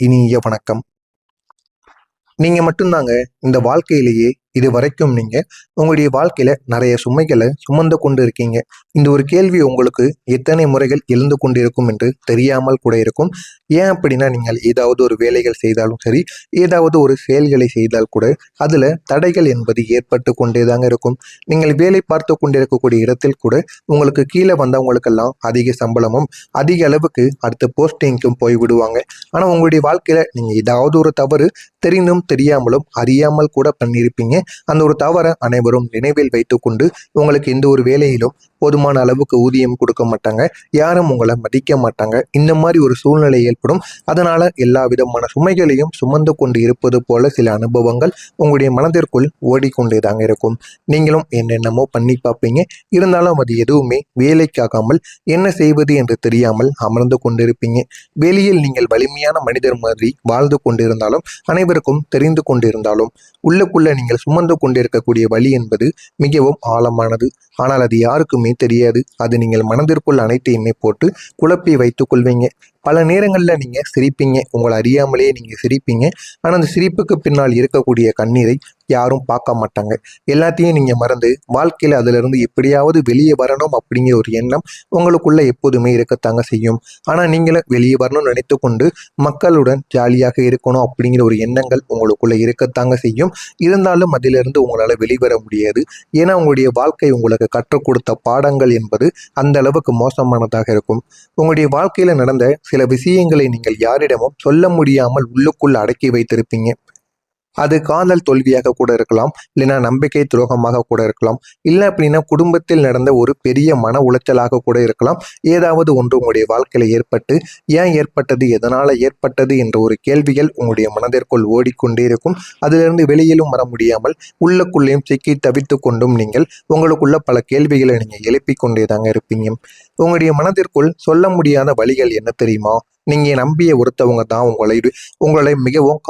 இனிய வணக்கம். நீங்க மட்டும்தாங்க இந்த வாழ்க்கையிலேயே இது வரைக்கும் நீங்க உங்களுடைய வாழ்க்கையில நிறைய சுமைகளை சுமந்து கொண்டு இருக்கீங்க. இந்த ஒரு கேள்வி உங்களுக்கு எத்தனை முறைகள் எழுந்து கொண்டிருக்கும் என்று தெரியாமல் கூட இருக்கும். ஏன் அப்படின்னா, நீங்கள் ஏதாவது ஒரு வேலைகள் செய்தாலும் சரி, ஏதாவது ஒரு செயல்களை செய்தால் கூட அதுல தடைகள் என்பது ஏற்பட்டு கொண்டேதாங்க இருக்கும். நீங்கள் வேலை பார்த்து கொண்டிருக்கக்கூடிய இடத்தில் கூட உங்களுக்கு கீழே வந்தவங்களுக்கெல்லாம் அதிக சம்பளமும் அதிக அளவுக்கு அடுத்த போஸ்டிங்க்கும் போய் விடுவாங்க. ஆனா உங்களுடைய வாழ்க்கையில நீங்க ஏதாவது ஒரு தவறு தெரிந்தும் தெரியாமலும் அறியாமல் கூட பண்ணியிருப்பீங்க. அந்த ஒரு தவறை அனைவரும் நினைவில் வைத்துக்கொண்டு உங்களுக்கு எந்த ஒரு வேலையிலும் போதுமான அளவுக்கு ஊதியம் கொடுக்க மாட்டாங்க. யாரும் உங்களை மதிக்க மாட்டாங்க. இந்த மாதிரி ஒரு சூழ்நிலை ஏற்படும். அதனால எல்லா விதமான சுமைகளையும் சுமந்து கொண்டு இருப்பது போல சில அனுபவங்கள் உங்களுடைய மனதிற்குள் ஓடிக்கொண்டேதாங்க இருக்கும். நீங்களும் என்னென்னமோ பண்ணி பார்ப்பீங்க. இருந்தாலும் அது எதுவுமே வேலைக்காகாமல் என்ன செய்வது என்று தெரியாமல் அமர்ந்து கொண்டிருப்பீங்க. வெளியில் நீங்கள் வலிமையான மனிதர் மாதிரி வாழ்ந்து கொண்டிருந்தாலும், அனைவருக்கும் தெரிந்து கொண்டிருந்தாலும், உள்ளுக்குள்ள நீங்கள் சுமந்து கொண்டிருக்கக்கூடிய வலி என்பது மிகவும் ஆழமானது. ஆனால் அது யாருக்குமே தெரியாது. அது நீங்கள் மனதிற்குள் அனைத்தையுமே போட்டு குழப்பி வைத்துக் கொள்வீங்க. பல நேரங்களில் நீங்க சிரிப்பீங்க. உங்களை அறியாமலே நீங்க சிரிப்பீங்க. ஆனால் அந்த சிரிப்புக்கு பின்னால் இருக்கக்கூடிய கண்ணீரை யாரும் பார்க்க மாட்டாங்க. எல்லாத்தையும் நீங்க மறந்து வாழ்க்கையில அதுல இருந்து எப்படியாவது வெளியே வரணும் அப்படிங்கிற ஒரு எண்ணம் உங்களுக்குள்ள எப்போதுமே இருக்கத்தாங்க செய்யும். ஆனா நீங்களும் வெளியே வரணும்னு நினைத்து கொண்டு மக்களுடன் ஜாலியாக இருக்கணும் அப்படிங்கிற ஒரு எண்ணங்கள் உங்களுக்குள்ள இருக்கத்தாங்க செய்யும். இருந்தாலும் அதிலிருந்து உங்களால வெளிவர முடியாது. ஏன்னா உங்களுடைய வாழ்க்கை உங்களுக்கு கற்றுக் கொடுத்த பாடங்கள் என்பது அந்த அளவுக்கு மோசமானதாக இருக்கும். உங்களுடைய வாழ்க்கையில நடந்த சில விஷயங்களை நீங்கள் யாரிடமும் சொல்ல முடியாமல் உள்ளுக்குள் அடக்கி வைத்திருப்பீங்க. அது காதல் தோல்வியாக கூட இருக்கலாம், இல்லைன்னா நம்பிக்கை துரோகமாக கூட இருக்கலாம், இல்லை அப்படின்னா குடும்பத்தில் நடந்த ஒரு பெரிய மன உளைச்சலாக கூட இருக்கலாம். ஏதாவது ஒன்று உங்களுடைய வாழ்க்கையில ஏற்பட்டு ஏன் ஏற்பட்டது, எதனால ஏற்பட்டது என்ற ஒரு கேள்விகள் உங்களுடைய மனதிற்குள் ஓடிக்கொண்டே இருக்கும். அதிலிருந்து வெளியிலும் வர முடியாமல் உள்ளுக்குள்ளேயும் சிக்கி தவித்து கொண்டும் நீங்கள் உங்களுக்குள்ள பல கேள்விகளை நீங்க எழுப்பிக் கொண்டேதாங்க இருப்பீங்க. உங்களுடைய மனதிற்குள் சொல்ல முடியாத வழிகள் என்ன தெரியுமா? நீங்க நம்பிய ஒருத்தவங்க தான் உங்களை மிகவும்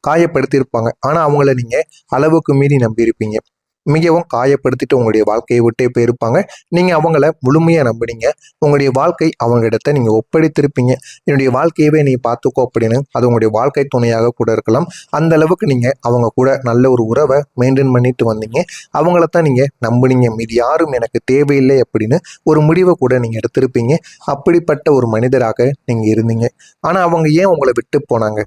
காயப்படுத்தியிருப்பாங்க. ஆனா அவங்கள நீங்க அளவுக்கு மீறி நம்பியிருப்பீங்க. மிகவும் காயப்படுத்திட்டு உங்களுடைய வாழ்க்கையை விட்டே போயிருப்பாங்க. நீங்க அவங்கள முழுமையா நம்பினீங்க. உங்களுடைய வாழ்க்கை அவங்க இடத்த நீங்க ஒப்படைத்திருப்பீங்க. என்னுடைய வாழ்க்கையவே நீ பார்த்துக்கோ அப்படின்னு. அது உங்களுடைய வாழ்க்கை துணையாக கூட இருக்கலாம். அந்த அளவுக்கு நீங்க அவங்க கூட நல்ல ஒரு உறவை மெயின்டைன் பண்ணிட்டு வந்தீங்க. அவங்களத்தான் நீங்க நம்புனீங்க. மீது யாரும் எனக்கு தேவையில்லை அப்படின்னு ஒரு முடிவை கூட நீங்க எடுத்திருப்பீங்க. அப்படிப்பட்ட ஒரு மனிதராக நீங்க இருந்தீங்க. ஆனா அவங்க ஏன் உங்களை விட்டு போனாங்க?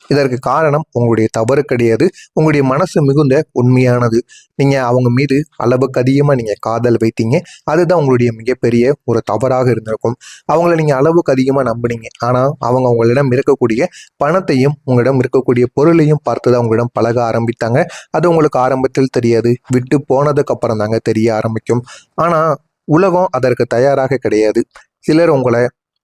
இதற்கு காரணம் உங்களுடைய தவறு கிடையாது. உங்களுடைய மனசு மிகுந்த உண்மையானது. நீங்க அவங்க மீது அளவுக்கு அதிகமா நீங்க காதல் வைத்தீங்க. அதுதான் உங்களுடைய மிகப்பெரிய ஒரு தவறாக இருந்திருக்கும். அவங்கள நீங்க அளவுக்கு அதிகமா நம்புனீங்க. ஆனா அவங்க உங்களிடம் இருக்கக்கூடிய பணத்தையும் உங்களிடம் இருக்கக்கூடிய பொருளையும் பார்த்துதான் உங்களிடம் பழக ஆரம்பித்தாங்க. அது உங்களுக்கு ஆரம்பத்தில் தெரியாது. விட்டு போனதுக்கு அப்புறம் தாங்க தெரிய ஆரம்பிக்கும். ஆனா உலகம் அதற்கு தயாராக கிடையாது. சிலர்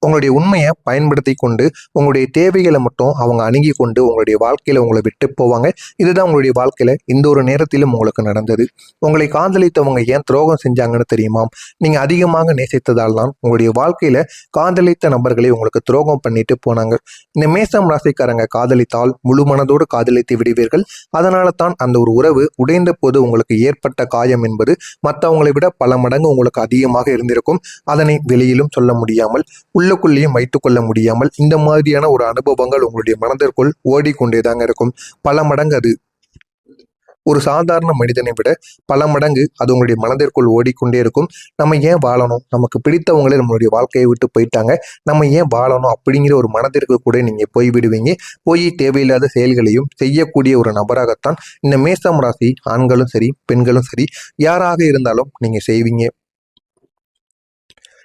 உங்களுடைய உண்மையை பயன்படுத்தி கொண்டு உங்களுடைய தேவைகளை மட்டும் அவங்க அணுகி கொண்டு உங்களுடைய வாழ்க்கையில உங்களை விட்டு போவாங்க. இதுதான் உங்களுடைய வாழ்க்கையில இந்த ஒரு நேரத்திலும் உங்களுக்கு நடந்தது. உங்களை காதலித்தவங்க ஏன் துரோகம் செஞ்சாங்கன்னு தெரியுமா? நீங்க அதிகமாக நேசித்ததால் தான் உங்களுடைய வாழ்க்கையில காதலித்த நபர்களை உங்களுக்கு துரோகம் பண்ணிட்டு போனாங்க. இந்த மேசம் ராசிக்காரங்க காதலித்தால் முழு மனதோடு காதலித்து விடுவீர்கள். அதனால தான் அந்த ஒரு உறவு உடைந்த போது உங்களுக்கு ஏற்பட்ட காயம் என்பது மற்றவங்களை விட பல மடங்கு உங்களுக்கு அதிகமாக இருந்திருக்கும். அதனை வெளியிலும் சொல்ல முடியாமல் உள்ளுக்குள்ளேயும் வைத்துக் கொள்ள முடியாமல் இந்த மாதிரியான ஒரு அனுபவங்கள் உங்களுடைய மனதிற்குள் ஓடிக்கொண்டேதாங்க இருக்கும். பல மடங்கு அது ஒரு சாதாரண மனிதனை விட பல மடங்கு அது உங்களுடைய மனதிற்குள் ஓடிக்கொண்டே இருக்கும். நம்ம ஏன் வாழணும்? நமக்கு பிடித்தவங்களே நம்மளுடைய வாழ்க்கையை விட்டு போயிட்டாங்க. நம்ம ஏன் வாழணும் அப்படிங்கிற ஒரு மனதிற்கு கூட நீங்க போய் விடுவீங்க. போய் தேவையில்லாத செயல்களையும் செய்யக்கூடிய ஒரு நபராகத்தான் இந்த மேசம் ராசி ஆண்களும் சரி பெண்களும் சரி யாராக இருந்தாலும் நீங்க செய்வீங்க.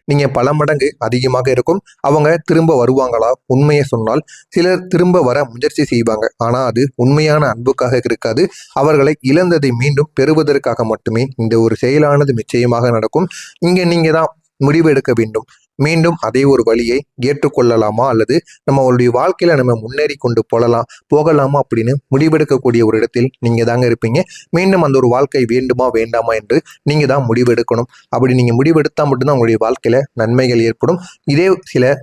நீங்க பல மடங்கு அதிகமாக இருக்கும். அவங்க திரும்ப வருவாங்களா? உண்மையை சொன்னால் சிலர் திரும்ப வர முயற்சி செய்வாங்க. ஆனா அது உண்மையான அன்புக்காக இருக்காது. அவர்களை இழந்ததை மீண்டும் பெறுவதற்காக மட்டுமே இந்த ஒரு செயலானது நிச்சயமாக நடக்கும். இங்க நீங்க தான் முடிவு எடுக்க வேண்டும். மீண்டும் அதே ஒரு வழியை ஏற்றுக்கொள்ளலாமா, அல்லது நம்மளுடைய வாழ்க்கையில நம்ம முன்னேறி கொண்டு போகலாமா அப்படின்னு முடிவெடுக்கக்கூடிய ஒரு இடத்தில் நீங்க தாங்க இருப்பீங்க. மீண்டும் அந்த ஒரு வாழ்க்கை வேண்டுமா வேண்டாமா என்று நீங்க தான் முடிவெடுக்கணும். அப்படி நீங்க முடிவெடுத்தா மட்டும்தான் உங்களுடைய வாழ்க்கையில நன்மைகள் ஏற்படும். இதே சில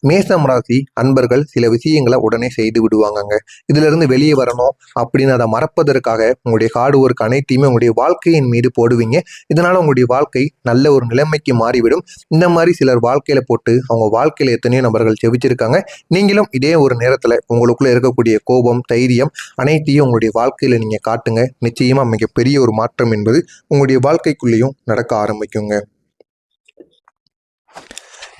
மேசம் ராசி அன்பர்கள் சில விஷயங்களை உடனே செய்து விடுவாங்கங்க. இதுல இருந்து வெளியே வரணும் அப்படின்னு அதை மறப்பதற்காக உங்களுடைய ஹார்ட் ஒர்க் அனைத்தையுமே உங்களுடைய வாழ்க்கையின் மீது போடுவீங்க. இதனால உங்களுடைய வாழ்க்கை நல்ல ஒரு நிலைமைக்கு மாறிவிடும். இந்த மாதிரி சிலர் வாழ்க்கையில போட்டு அவங்க வாழ்க்கையில எத்தனையோ நபர்கள் ஜெபிச்சிருக்காங்க. நீங்களும் இதே ஒரு நேரத்துல உங்களுக்குள்ள இருக்கக்கூடிய கோபம், தைரியம் அனைத்தையும் உங்களுடைய வாழ்க்கையில நீங்க காட்டுங்க. நிச்சயமா மிகப்பெரிய ஒரு மாற்றம் என்பது உங்களுடைய வாழ்க்கைக்குள்ளேயும் நடக்க ஆரம்பிக்குங்க.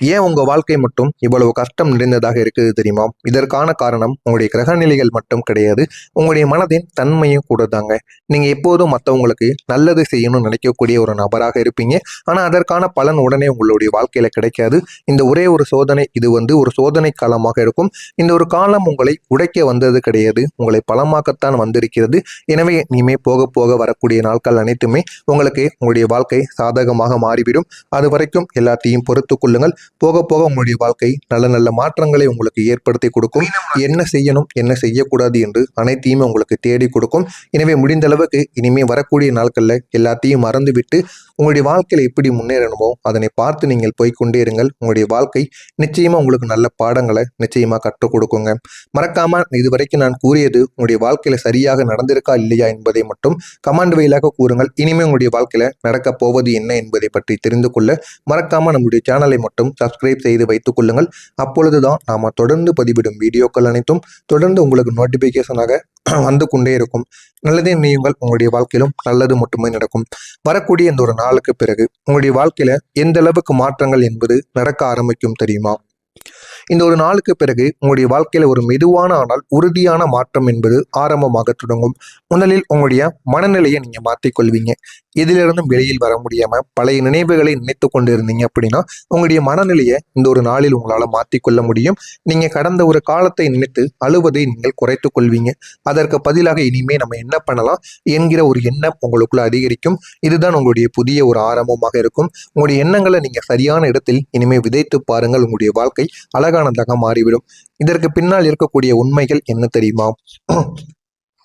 ஏன் உங்க வாழ்க்கை மட்டும் இவ்வளவு கஷ்டம் நிறைந்ததாக இருக்குது தெரியுமா? இதற்கான காரணம் உங்களுடைய கிரக நிலைகள் மட்டும் கிடையாது, உங்களுடைய மனதின் தன்மையும் கூட தாங்க. நீங்க எப்போதும் மற்றவங்களுக்கு நல்லது செய்யணும்னு நினைக்கக்கூடிய ஒரு நபராக இருப்பீங்க. ஆனா அதற்கான பலன் உடனே உங்களுடைய வாழ்க்கையில கிடைக்காது. இந்த ஒரே ஒரு சோதனை, இது ஒரு சோதனை காலமாக இருக்கும். இந்த ஒரு காலம் உங்களை உடைக்க வந்தது கிடையாது, உங்களை பலமாக்கத்தான் வந்திருக்கிறது. எனவே இனிமே போக போக வரக்கூடிய நாட்கள் அனைத்துமே உங்களுக்கு உங்களுடைய வாழ்க்கை சாதகமாக மாறிவிடும். அது வரைக்கும் எல்லாத்தையும் பொறுத்து கொள்ளுங்கள். போக போக உங்களுடைய வாழ்க்கை நல்ல நல்ல மாற்றங்களை உங்களுக்கு ஏற்படுத்தி கொடுக்கும். என்ன செய்யணும், என்ன செய்யக்கூடாது என்று அனைத்தையுமே உங்களுக்கு தேடி கொடுக்கும். எனவே முடிந்த அளவுக்கு இனிமே வரக்கூடிய நாட்கள்ல எல்லாத்தையும் மறந்துவிட்டு உங்களுடைய வாழ்க்கையில எப்படி முன்னேறணுமோ அதனை பார்த்து நீங்கள் போய்கொண்டே இருங்கள். உங்களுடைய வாழ்க்கை நிச்சயமா உங்களுக்கு நல்ல பாடங்களை நிச்சயமா கற்றுக் கொடுக்குங்க. மறக்காம இதுவரைக்கும் நான் கூறியது உங்களுடைய வாழ்க்கையில சரியாக நடந்திருக்கா இல்லையா என்பதை மட்டும் கமெண்ட் வழியாக கூறுங்கள். இனிமே உங்களுடைய வாழ்க்கையில நடக்க போவது என்ன என்பதை பற்றி தெரிந்து கொள்ள மறக்காம நம்முடைய சேனலை மட்டும் சப்ஸ்கிரைப் செய்து வைத்துக் கொள்ளுங்கள். அப்பொழுதுதான் நாம தொடர்ந்து பதிவிடும் வீடியோக்கள் அனைத்தும் தொடர்ந்து உங்களுக்கு நோட்டிபிகேஷனாக வந்து கொண்டே இருக்கும். நல்லதே நினையுங்கள், உங்களுடைய வாழ்க்கையிலும் நல்லது மட்டுமே நடக்கும். வரக்கூடிய இந்த ஒரு நாளுக்கு பிறகு உங்களுடைய வாழ்க்கையில எந்த அளவுக்கு மாற்றங்கள் என்பது நடக்க ஆரம்பிக்கும் தெரியுமா? இந்த ஒரு நாளுக்கு பிறகு உங்களுடைய வாழ்க்கையில ஒரு மெதுவான ஆனால் உறுதியான மாற்றம் என்பது ஆரம்பமாக தொடங்கும். முதலில் உங்களுடைய மனநிலையை நீங்க மாற்றிக்கொள்வீங்க. எதிலிருந்தும் வெளியில் வர முடியாம பழைய நினைவுகளை நினைத்து கொண்டு இருந்தீங்க அப்படின்னா உங்களுடைய மனநிலையை இந்த ஒரு நாளில் உங்களால மாற்றிக்கொள்ள முடியும். நீங்க கடந்த ஒரு காலத்தை நினைத்து அழுவதை நீங்கள் குறைத்துக் கொள்வீங்க. அதற்கு பதிலாக இனிமே நம்ம என்ன பண்ணலாம் என்கிற ஒரு எண்ணம் உங்களுக்குள்ள அதிகரிக்கும். இதுதான் உங்களுடைய புதிய ஒரு ஆரம்பமாக இருக்கும். உங்களுடைய எண்ணங்களை நீங்க சரியான இடத்தில் இனிமே விதைத்து பாருங்கள். உங்களுடைய வாழ்க்கை அழகானதாக மாறிவிடும். இதற்கு பின்னால் இருக்கக்கூடிய உண்மைகள் என்ன தெரியுமா?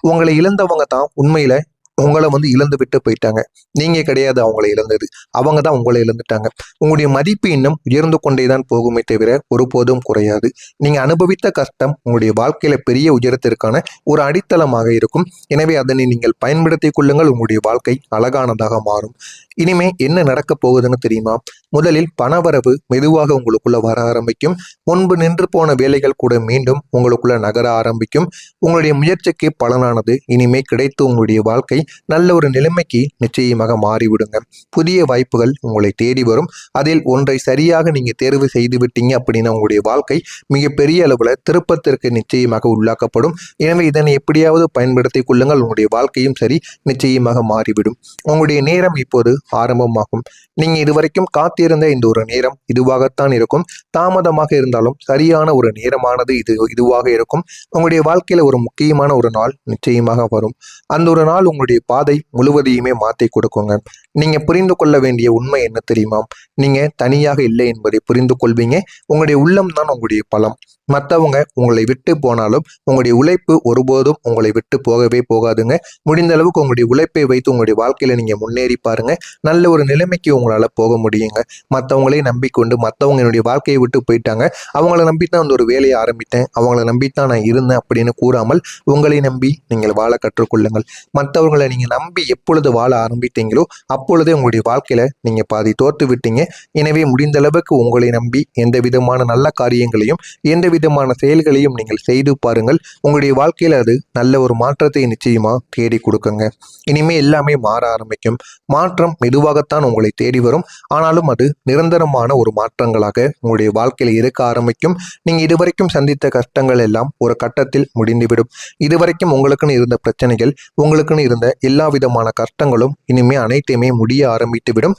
உங்களை இழந்தவங்க தான் உண்மையில உங்களை இழந்து விட்டு போயிட்டாங்க. நீங்க கிடையாது அவங்களை இழந்தது, அவங்க தான் உங்களை இழந்துட்டாங்க. உங்களுடைய மதிப்பு இன்னும் உயர்ந்து கொண்டேதான் போகுமே தவிர ஒருபோதும் குறையாது. நீங்க அனுபவித்த கஷ்டம் உங்களுடைய வாழ்க்கையில பெரிய உயரத்திற்கான ஒரு அடித்தளமாக இருக்கும். எனவே அதனை நீங்கள் பயன்படுத்தி கொள்ளுங்கள். உங்களுடைய வாழ்க்கை அழகானதாக மாறும். இனிமே என்ன நடக்க போகுதுன்னு தெரியுமா? முதலில் பணவரவு மெதுவாக உங்களுக்குள்ள வர ஆரம்பிக்கும். முன்பு நின்று போன வேலைகள் கூட மீண்டும் உங்களுக்குள்ள நகர ஆரம்பிக்கும். உங்களுடைய முயற்சிக்கு பலனானது இனிமே கிடைத்து உங்களுடைய வாழ்க்கை நல்ல ஒரு நிலைமைக்கு நிச்சயமாக மாறிவிடுங்க. புதிய வாய்ப்புகள் உங்களை தேடி வரும். அதில் ஒன்றை சரியாக நீங்க தேர்வு செய்து விட்டீங்க அப்படின்னா உங்களுடைய வாழ்க்கை மிகப்பெரிய அளவுல திருப்பத்திற்கு நிச்சயமாக உள்ளாக்கப்படும். எனவே இதனை எப்படியாவது பயன்படுத்தி கொள்ளுங்கள். உங்களுடைய வாழ்க்கையும் சரி நிச்சயமாக மாறிவிடும். உங்களுடைய நேரம் இப்போது ஆரம்பமாகும். நீங்க இதுவரைக்கும் காத்திருந்த இந்த ஒரு நேரம் இதுவாகத்தான் இருக்கும். தாமதமாக இருந்தாலும் சரியான ஒரு நேரமானது இதுவாக இருக்கும். உங்களுடைய வாழ்க்கையில ஒரு முக்கியமான ஒரு நாள் நிச்சயமாக வரும். அந்த ஒரு நாள் உங்களுடைய பாதை முழுவதையுமே மாற்றி கொடுக்குங்க. நீங்க புரிந்து கொள்ள வேண்டிய உண்மை என்ன தெரியுமா? நீங்க தனியாக இல்லை என்பதை புரிந்து கொள்வீங்க. உங்களுடைய உள்ளம் தான் உங்களுடைய பலம். மற்றவங்க உங்களை விட்டு போனாலும் உங்களுடைய உழைப்பு ஒருபோதும் உங்களை விட்டு போகவே போகாதுங்க. முடிந்த அளவுக்கு உங்களுடைய உழைப்பை வைத்து உங்களுடைய வாழ்க்கையில நீங்க முன்னேறி பாருங்க. நல்ல ஒரு நிலைமைக்கு உங்களால போக முடியுங்க. மற்றவங்களே நம்பிக்கொண்டு மற்றவங்க என்னுடைய வாழ்க்கையை விட்டு போயிட்டாங்க, அவங்கள நம்பித்தான் அந்த ஒரு வேலையை ஆரம்பித்தேன், அவங்கள நம்பித்தான் நான் இருந்தேன் அப்படின்னு கூறாமல் உங்களை நம்பி நீங்கள் வாழ கற்றுக்கொள்ளுங்கள். மற்றவர்களை நீங்க நம்பி எப்பொழுது வாழ ஆரம்பித்தீங்களோ அப்பொழுதே உங்களுடைய வாழ்க்கையில நீங்க பாதி தோற்று விட்டீங்க. எனவே முடிந்த அளவுக்கு உங்களை நம்பி எந்த விதமான நல்ல காரியங்களையும் எந்த விதமான செயல்களையும் நீங்கள் செய்து பாருங்கள். உங்களுடைய வாழ்க்கையில அது நல்ல ஒரு மாற்றத்தை நிச்சயமா தேடி கொடுக்குங்க. இனிமே எல்லாமே மாற ஆரம்பிக்கும். மாற்றம் மெதுவாகத்தான் உங்களை தேடி வரும். ஆனாலும் அது நிரந்தரமான ஒரு மாற்றங்களாக உங்களுடைய வாழ்க்கையில இருக்க ஆரம்பிக்கும். நீங்க இதுவரைக்கும் சந்தித்த கஷ்டங்கள் எல்லாம் ஒரு கட்டத்தில் முடிந்துவிடும். இதுவரைக்கும் உங்களுக்குன்னு இருந்த பிரச்சனைகள், உங்களுக்குன்னு இருந்த எல்லா விதமான கஷ்டங்களும் இனிமே அனைத்தையுமே முடிய ஆரம்பித்துவிடும்.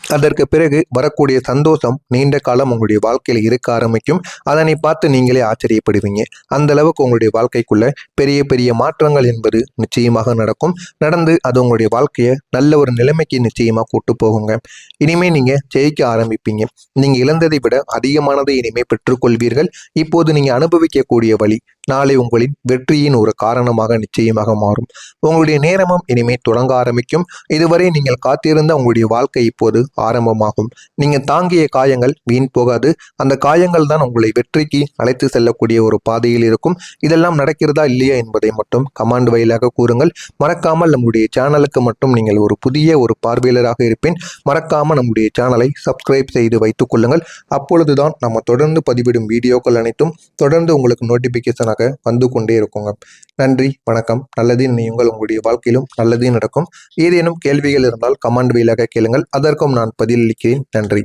அதற்கு பிறகு வரக்கூடிய சந்தோஷம் நீண்ட காலம் உங்களுடைய வாழ்க்கையில இருக்க ஆரம்பிக்கும். அதனை பார்த்து நீங்களே ஆச்சரியப்படுவீங்க. அந்த அளவுக்கு உங்களுடைய வாழ்க்கைக்குள்ள பெரிய பெரிய மாற்றங்கள் என்பது நிச்சயமாக நடக்கும். நடந்து அது உங்களுடைய வாழ்க்கையை நல்ல ஒரு நிலைமைக்கு நிச்சயமா கூட்டு போகுங்க. இனிமே நீங்க ஜெயிக்க ஆரம்பிப்பீங்க. நீங்க இழந்ததை விட அதிகமானதை இனிமே பெற்றுக்கொள்வீர்கள். இப்போது நீங்க அனுபவிக்கக்கூடிய வழி நாளை உங்களின் வெற்றியின் ஒரு காரணமாக நிச்சயமாக மாறும். உங்களுடைய நேரமும் இனிமே தொடங்க ஆரம்பிக்கும். இதுவரை நீங்கள் காத்திருந்த உங்களுடைய வாழ்க்கை இப்போது ஆரம்பமாகும். நீங்க தாங்கிய காயங்கள் வீண் போகாது. அந்த காயங்கள் தான் உங்களை வெற்றிக்கு அழைத்து செல்லக்கூடிய ஒரு பாதையில் இருக்கும். இதெல்லாம் நடக்கிறதா இல்லையா என்பதை மட்டும் கமெண்ட் வாயிலாக கூறுங்கள். மறக்காமல் நம்முடைய சேனலுக்கு மட்டும் நீங்கள் ஒரு புதிய ஒரு பார்வையாளராக இருப்பேன். மறக்காம நம்முடைய சேனலை சப்ஸ்கிரைப் செய்து வைத்துக் கொள்ளுங்கள். அப்பொழுதுதான் நம்ம தொடர்ந்து பதிவிடும் வீடியோக்கள் அனைத்தும் தொடர்ந்து உங்களுக்கு நோட்டிபிகேஷனாக வந்து கொண்டே இருக்குங்க. நன்றி, வணக்கம். நல்லது நினையுங்கள். உங்களுடைய வாழ்க்கையிலும் நல்லது நடக்கும். ஏதேனும் கேள்விகள் இருந்தால் கமெண்ட் வாயிலாக கேளுங்கள். அதற்கும் நான் பதிலளிக்கிறேன். நன்றி.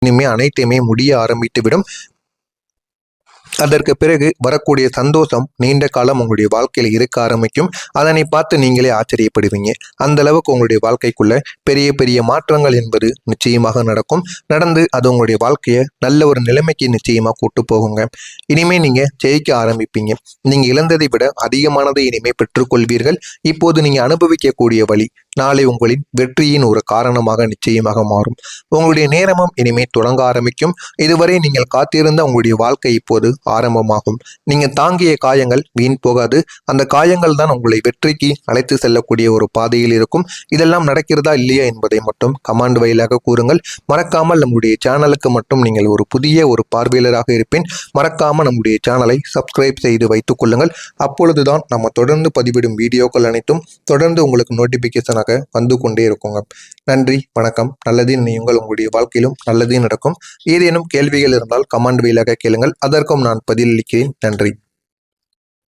இனிமே அனைத்தையுமே முடிய ஆரம்பித்து விடும். அதற்கு பிறகு வரக்கூடிய சந்தோஷம் நீண்ட காலம் உங்களுடைய வாழ்க்கையில் இருக்க ஆரம்பிக்கும். அதனை பார்த்து நீங்களே ஆச்சரியப்படுவீங்க. அந்த அளவுக்கு உங்களுடைய வாழ்க்கைக்குள்ள பெரிய பெரிய மாற்றங்கள் என்பது நிச்சயமாக நடக்கும். நடந்து அது உங்களுடைய வாழ்க்கையை நல்ல ஒரு நிலைமைக்கு நிச்சயமா கூட்டு போகுங்க. இனிமே நீங்க ஜெயிக்க ஆரம்பிப்பீங்க. நீங்க இழந்ததை விட அதிகமானதை இனிமே பெற்றுக்கொள்வீர்கள். இப்போது நீங்க அனுபவிக்கக்கூடிய வழி நாளை உங்களின் வெற்றியின் ஒரு காரணமாக நிச்சயமாக மாறும். உங்களுடைய நேரமும் இனிமே தொடங்க ஆரம்பிக்கும். இதுவரை நீங்கள் காத்திருந்த உங்களுடைய வாழ்க்கை இப்போது ஆரம்பமாகும். நீங்க தாங்கிய காயங்கள் வீண் போகாது. அந்த காயங்கள் தான் உங்களை வெற்றிக்கு அழைத்து செல்லக்கூடிய ஒரு பாதையில் இருக்கும். இதெல்லாம் நடக்கிறதா இல்லையா என்பதை மட்டும் கமெண்ட் வாயிலாக கூறுங்கள். மறக்காமல் நம்முடைய சேனலுக்கு மட்டும் நீங்கள் ஒரு புதிய ஒரு பார்வையாளராக இருப்பேன். மறக்காம நம்முடைய சேனலை சப்ஸ்கிரைப் செய்து வைத்துக் கொள்ளுங்கள். அப்பொழுதுதான் நம்ம தொடர்ந்து பதிவிடும் வீடியோக்கள் அனைத்தும் தொடர்ந்து உங்களுக்கு நோட்டிபிகேஷனாக வந்து கொண்டே இருக்குங்க. நன்றி, வணக்கம். நல்லது நினையுங்கள். உங்களுடைய வாழ்க்கையிலும் நல்லது நடக்கும். ஏதேனும் கேள்விகள் இருந்தால் கமெண்ட் வாயிலாக கேளுங்கள். அதற்கும் நான் பதிலளிக்கிறேன். நன்றி.